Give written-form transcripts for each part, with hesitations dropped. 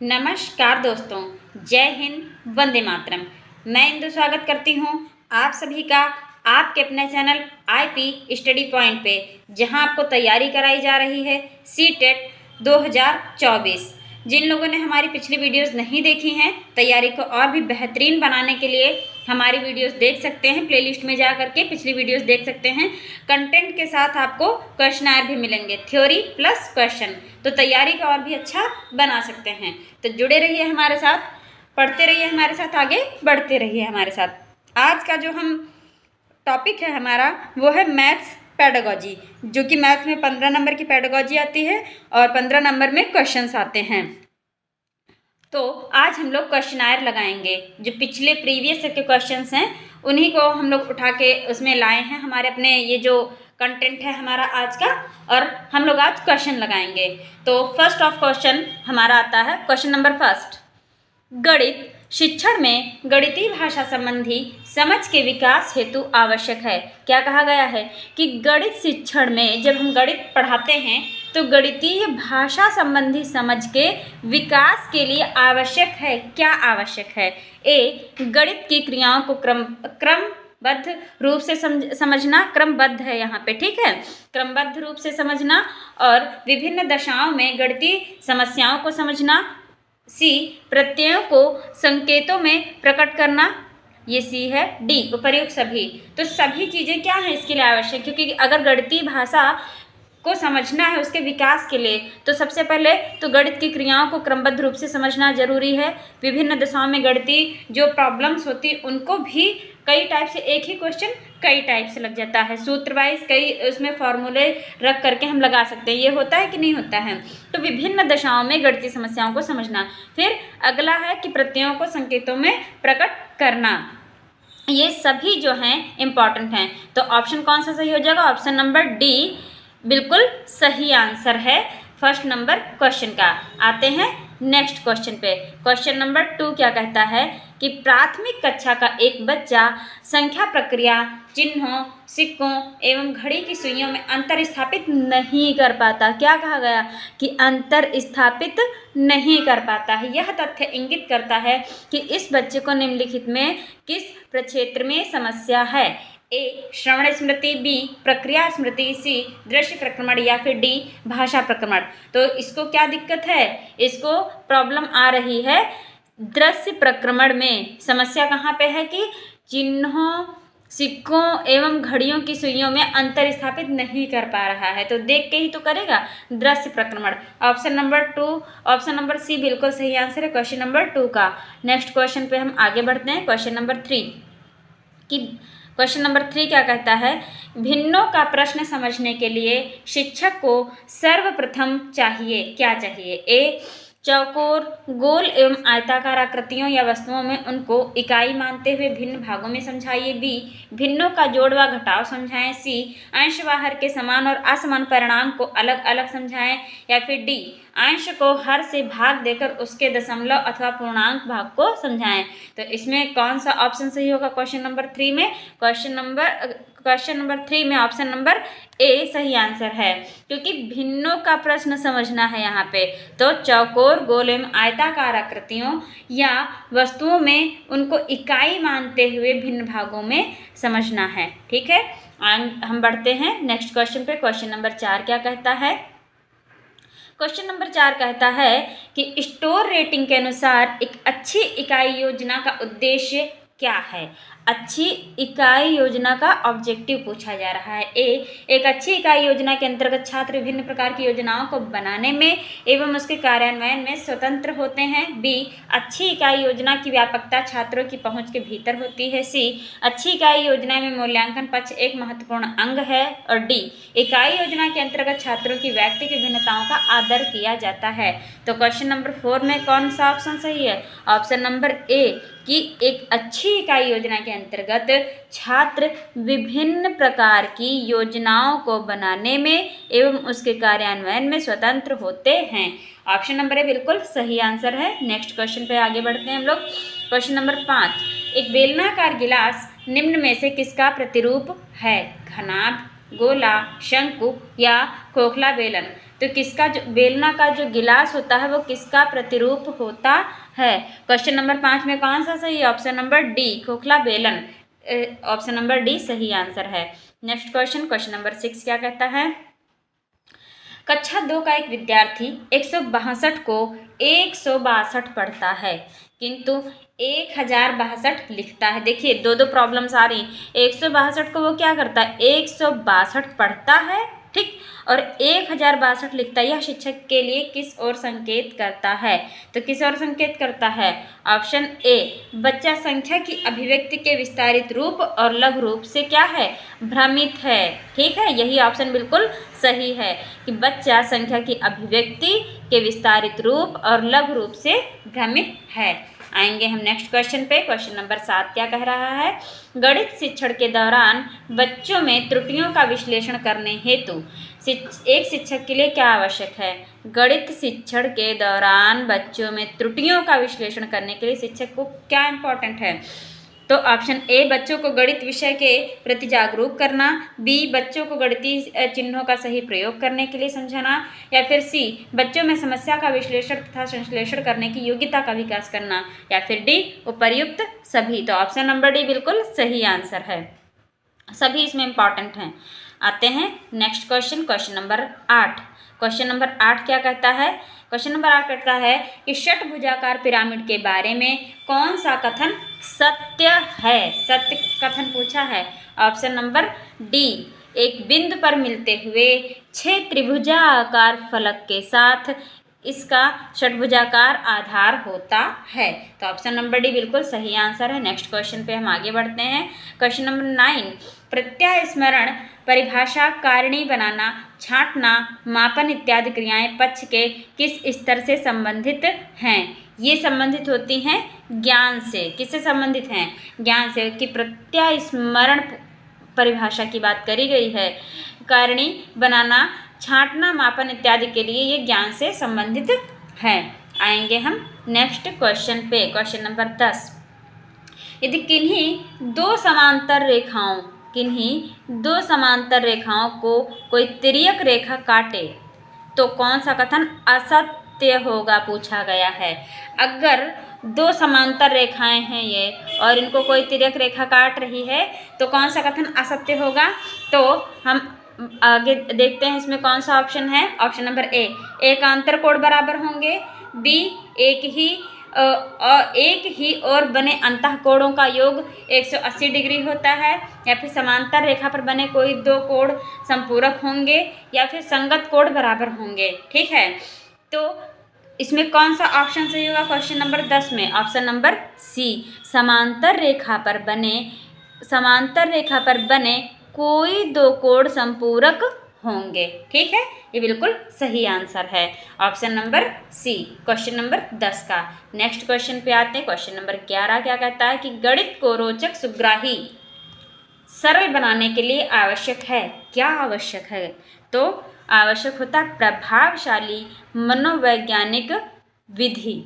नमस्कार दोस्तों, जय हिंद, वंदे मातरम। मैं इंदु स्वागत करती हूँ आप सभी का आपके अपने चैनल आईपी स्टडी पॉइंट पे, जहाँ आपको तैयारी कराई जा रही है सीटेट 2024। जिन लोगों ने हमारी पिछली वीडियोस नहीं देखी हैं, तैयारी को और भी बेहतरीन बनाने के लिए हमारी वीडियोस देख सकते हैं। प्लेलिस्ट में जा करके पिछली वीडियोस देख सकते हैं। कंटेंट के साथ आपको क्वेश्चनर भी मिलेंगे, थ्योरी प्लस क्वेश्चन, तो तैयारी को और भी अच्छा बना सकते हैं। तो जुड़े रहिए हमारे साथ, पढ़ते रहिए हमारे साथ, आगे बढ़ते रहिए हमारे साथ। आज का जो हम टॉपिक है हमारा वो है मैथ्स पेडागॉजी, जो कि मैथ्स में 15 नंबर की पेडागॉजी आती है और 15 नंबर में क्वेश्चंस आते हैं। तो आज हम लोग क्वेश्चनर लगाएंगे। जो पिछले प्रीवियस के क्वेश्चंस हैं उन्हीं को हम लोग उठा के उसमें लाए हैं हमारे अपने, ये जो कंटेंट है हमारा आज का, और हम लोग आज क्वेश्चन लगाएंगे। तो फर्स्ट ऑफ क्वेश्चन हमारा आता है, क्वेश्चन नंबर फर्स्ट। गणित शिक्षण में गणितीय भाषा संबंधी समझ के विकास हेतु आवश्यक है। क्या कहा गया है कि गणित शिक्षण में जब हम गणित पढ़ाते हैं तो गणितीय भाषा संबंधी समझ के विकास के लिए आवश्यक है। क्या आवश्यक है? ए, गणित की क्रियाओं को क्रमबद्ध रूप से समझना। क्रमबद्ध है यहाँ पे, ठीक है, क्रमबद्ध रूप से समझना और विभिन्न दशाओं में गणितीय समस्याओं को समझना। सी, प्रत्ययों को संकेतों में प्रकट करना। ये सी है। डी, उपर्युक्त सभी। तो सभी चीज़ें क्या हैं इसके लिए आवश्यक, क्योंकि अगर गणितीय भाषा को समझना है उसके विकास के लिए तो सबसे पहले तो गणित की क्रियाओं को क्रमबद्ध रूप से समझना जरूरी है। विभिन्न दशाओं में गणितीय जो प्रॉब्लम्स होती उनको भी कई टाइप से, एक ही क्वेश्चन कई टाइप से लग जाता है, सूत्र वाइज कई उसमें फॉर्मूले रख करके हम लगा सकते हैं। ये होता है कि नहीं होता है? तो विभिन्न दशाओं में गणितीय समस्याओं को समझना। फिर अगला है कि प्रत्ययों को संकेतों में प्रकट करना। ये सभी जो हैं इम्पॉर्टेंट हैं। तो ऑप्शन कौन सा सही हो जाएगा? ऑप्शन नंबर डी बिल्कुल सही आंसर है फर्स्ट नंबर क्वेश्चन का। आते हैं नेक्स्ट क्वेश्चन पे। क्वेश्चन नंबर 2 क्या कहता है कि प्राथमिक कक्षा का एक बच्चा संख्या प्रक्रिया, चिन्हों, सिक्कों एवं घड़ी की सुइयों में अंतर स्थापित नहीं कर पाता। क्या कहा गया कि अंतर स्थापित नहीं कर पाता है। यह तथ्य इंगित करता है कि इस बच्चे को निम्नलिखित में किस प्रक्षेत्र में समस्या है। ए, श्रवण स्मृति, बी, प्रक्रिया स्मृति, सी, दृश्य प्रक्रमण, या फिर डी, भाषा प्रक्रमण। तो इसको क्या दिक्कत है? इसको प्रॉब्लम आ रही है दृश्य प्रक्रमण में। समस्या कहाँ पे है कि चिन्हों, सिक्कों एवं घड़ियों की सुइयों में अंतर स्थापित नहीं कर पा रहा है। तो देख के ही तो करेगा, दृश्य प्रक्रमण। Option number 2, option number C बिल्कुल सही आंसर है क्वेश्चन नंबर 2 का। नेक्स्ट क्वेश्चन पे हम आगे बढ़ते हैं। क्वेश्चन नंबर 3 की क्वेश्चन नंबर 3 क्या कहता है? भिन्नों का प्रश्न समझने के लिए शिक्षक को सर्वप्रथम चाहिए, क्या चाहिए? ए, चौकोर, गोल एवं आयताकार आकृतियों या वस्तुओं में उनको इकाई मानते हुए भिन्न भागों में समझाइए। बी, भिन्नों का जोड़ व घटाव समझाएं। सी, अंश व हर के समान और असमान परिणाम को अलग अलग समझाएं। या फिर डी, अंश को हर से भाग देकर उसके दशमलव अथवा पूर्णांक भाग को समझाएं। तो इसमें कौन सा ऑप्शन सही होगा क्वेश्चन नंबर 3 में? क्वेश्चन नंबर 3 में ऑप्शन नंबर ए सही आंसर है, क्योंकि भिन्नों का प्रश्न समझना है यहाँ पे। तो चौकोर, गोल एवं आयताकार आकृतियों या वस्तुओं में उनको इकाई मानते हुए भिन्न भागों में समझना है, ठीक है। हम बढ़ते हैं नेक्स्ट क्वेश्चन पे। क्वेश्चन नंबर 4 क्या कहता है? क्वेश्चन नंबर 4 कहता है कि स्टोर रेटिंग के अनुसार एक अच्छी इकाई योजना का उद्देश्य क्या है? अच्छी इकाई योजना का ऑब्जेक्टिव पूछा जा रहा है। ए, एक अच्छी इकाई योजना के अंतर्गत छात्र विभिन्न प्रकार की योजनाओं को बनाने में एवं उसके कार्यान्वयन में स्वतंत्र होते हैं। बी, अच्छी इकाई योजना की व्यापकता छात्रों की पहुंच के भीतर होती है। सी, अच्छी इकाई योजना में मूल्यांकन पक्ष एक महत्वपूर्ण अंग है। और डी, इकाई योजना के अंतर्गत छात्रों की व्यक्तिगत विभिन्नताओं का आदर किया जाता है। तो क्वेश्चन नंबर 4 में कौन सा ऑप्शन सही है? ऑप्शन नंबर ए कि एक अच्छी इकाई योजना के अंतर्गत छात्र विभिन्न प्रकार की योजनाओं को बनाने में एवं उसके कार्यान्वयन में स्वतंत्र होते हैं। ऑप्शन नंबर ए बिल्कुल सही आंसर है। नेक्स्ट क्वेश्चन पे आगे बढ़ते हैं हम लोग। क्वेश्चन नंबर 5, एक बेलनाकार गिलास निम्न में से किसका प्रतिरूप है? घनाभ, गोला, शंकु या खोखला बेलन। तो किसका जो बेलना का जो गिलास होता है वो किसका प्रतिरूप होता है? क्वेश्चन नंबर 5 में कौन सा सही है? ऑप्शन नंबर डी, खोखला बेलन। ऑप्शन नंबर डी सही आंसर है। नेक्स्ट क्वेश्चन, क्वेश्चन नंबर 6 क्या कहता है? कक्षा 2 का एक विद्यार्थी 162 को 162 पढ़ता है किंतु 1062 लिखता है। देखिए दो दो प्रॉब्लम्स आ रही। 162 को वो क्या करता है? 162 पढ़ता है, ठीक, और 1062 लिखता है। यह शिक्षक के लिए किस ओर संकेत करता है? तो किस ओर संकेत करता है? ऑप्शन ए, बच्चा संख्या की अभिव्यक्ति के विस्तारित रूप और लघु रूप से क्या है? भ्रमित है। ठीक है, यही ऑप्शन बिल्कुल सही है कि बच्चा संख्या की अभिव्यक्ति के विस्तारित रूप और लघु रूप से भ्रमित है। आएंगे हम नेक्स्ट क्वेश्चन पे। क्वेश्चन नंबर 7 क्या कह रहा है? गणित शिक्षण के दौरान बच्चों में त्रुटियों का विश्लेषण करने हेतु एक शिक्षक के लिए क्या आवश्यक है? गणित शिक्षण के दौरान बच्चों में त्रुटियों का विश्लेषण करने के लिए शिक्षक को क्या इंपॉर्टेंट है? तो ऑप्शन ए, बच्चों को गणित विषय के प्रति जागरूक करना, बी, बच्चों को गणितीय चिन्हों का सही प्रयोग करने के लिए समझाना, या फिर सी, बच्चों में समस्या का विश्लेषण तथा संश्लेषण करने की योग्यता का विकास करना, या फिर डी, उपर्युक्त सभी। तो ऑप्शन नंबर डी बिल्कुल सही आंसर है, सभी इसमें इंपॉर्टेंट हैं। आते हैं next question, question number 8। Question number 8 क्या कहता है? क्वेश्चन नंबर 8 कहता है कि षटभुजाकार पिरामिड के बारे में कौन सा कथन सत्य है? सत्य कथन पूछा है। ऑप्शन नंबर डी, एक बिंदु पर मिलते हुए 6 त्रिभुजाकार फलक के साथ इसका षटभुजाकार आधार होता है। तो ऑप्शन नंबर डी बिल्कुल सही आंसर है। नेक्स्ट क्वेश्चन पे हम आगे बढ़ते हैं। क्वेश्चन नंबर 9, प्रत्यय स्मरण, परिभाषा, कारिणी बनाना, छांटना, मापन इत्यादि क्रियाएं पक्ष के किस स्तर से संबंधित हैं? ये संबंधित होती हैं ज्ञान से। किससे संबंधित हैं? ज्ञान से। कि प्रत्यय स्मरण परिभाषा की बात करी गई है, कारिणी बनाना, छांटना, मापन इत्यादि के लिए ये ज्ञान से संबंधित है। आएंगे हम नेक्स्ट क्वेश्चन पे। क्वेश्चन नंबर 10, यदि किन्हीं दो समांतर रेखाओं को कोई तिर्यक रेखा काटे तो कौन सा कथन असत्य होगा? पूछा गया है। अगर दो समांतर रेखाएं हैं ये और इनको कोई तिर्यक रेखा काट रही है तो कौन सा कथन असत्य होगा? तो हम आगे देखते हैं इसमें कौन सा ऑप्शन है। ऑप्शन नंबर ए, एकांतर कोण बराबर होंगे, बी, एक ही और बने अंतःकोणों का योग 180 डिग्री होता है, या फिर समांतर रेखा पर बने कोई दो कोण संपूरक होंगे, या फिर संगत कोण बराबर होंगे। ठीक है, तो इसमें कौन सा ऑप्शन सही होगा क्वेश्चन नंबर 10 में? ऑप्शन नंबर सी, समांतर रेखा पर बने कोई दो कोण संपूरक होंगे। ठीक है, ये बिल्कुल सही आंसर है, option number C, question number 10 का। नेक्स्ट क्वेश्चन पे आते हैं। क्वेश्चन नंबर 11 क्या कहता है कि गणित को रोचक, सुग्राही, सरल बनाने के लिए आवश्यक है। क्या आवश्यक है? तो आवश्यक होता है प्रभावशाली मनोवैज्ञानिक विधि।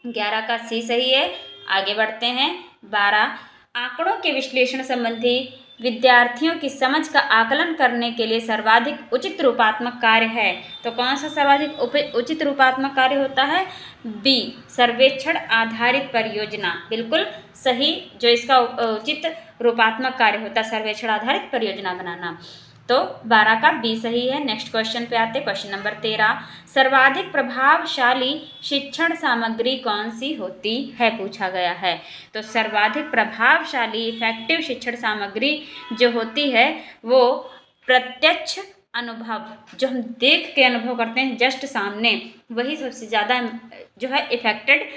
11 का सी सही है। आगे बढ़ते हैं। 12, आंकड़ों के विश्लेषण संबंधी विद्यार्थियों की समझ का आकलन करने के लिए सर्वाधिक उचित रूपात्मक कार्य है। तो कौन सा सर्वाधिक उचित रूपात्मक कार्य होता है? बी, सर्वेक्षण आधारित परियोजना। बिल्कुल सही, जो इसका उचित रूपात्मक कार्य होता है सर्वेक्षण आधारित परियोजना बनाना। तो 12 का बी सही है। नेक्स्ट क्वेश्चन पे आते हैं। क्वेश्चन नंबर 13, सर्वाधिक प्रभावशाली शिक्षण सामग्री कौन सी होती है? पूछा गया है। तो सर्वाधिक प्रभावशाली इफेक्टिव शिक्षण सामग्री जो होती है वो प्रत्यक्ष अनुभव, जो हम देख के अनुभव करते हैं जस्ट सामने, वही सबसे ज़्यादा जो है इफेक्टेड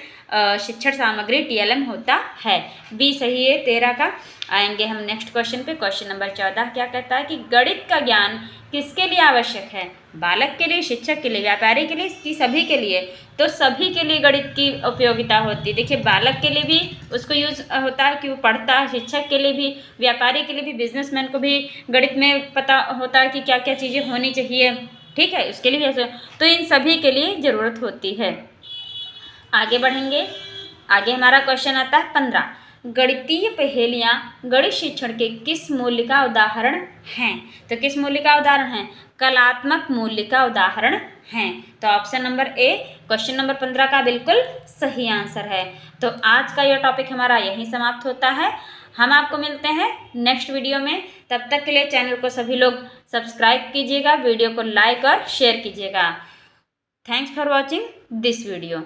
शिक्षण सामग्री TLM होता है। बी सही है 13 का। आएंगे हम नेक्स्ट क्वेश्चन पे। क्वेश्चन नंबर 14 क्या कहता है कि गणित का ज्ञान किसके लिए आवश्यक है? बालक के लिए, शिक्षक के लिए, व्यापारी के लिए, कि सभी के लिए? तो सभी के लिए गणित की उपयोगिता होती है। देखिए बालक के लिए भी उसको यूज होता है कि वो पढ़ता है, शिक्षक के लिए भी, व्यापारी के लिए भी, बिजनेसमैन को भी गणित में पता होता है कि क्या क्या चीज़ें होनी चाहिए। ठीक है, उसके लिए भी ऐसे, तो इन सभी के लिए ज़रूरत होती है। आगे बढ़ेंगे। आगे हमारा क्वेश्चन आता है 15, गणितीय पहेलियाँ गणित शिक्षण के किस मूल्य का उदाहरण हैं? तो किस मूल्य का उदाहरण है? कलात्मक मूल्य का उदाहरण हैं। तो option number A question number 15 का बिल्कुल सही आंसर है। तो आज का यह टॉपिक हमारा यहीं समाप्त होता है। हम आपको मिलते हैं नेक्स्ट वीडियो में। तब तक के लिए चैनल को सभी लोग सब्सक्राइब कीजिएगा, वीडियो को लाइक और शेयर कीजिएगा। Thanks for watching this video.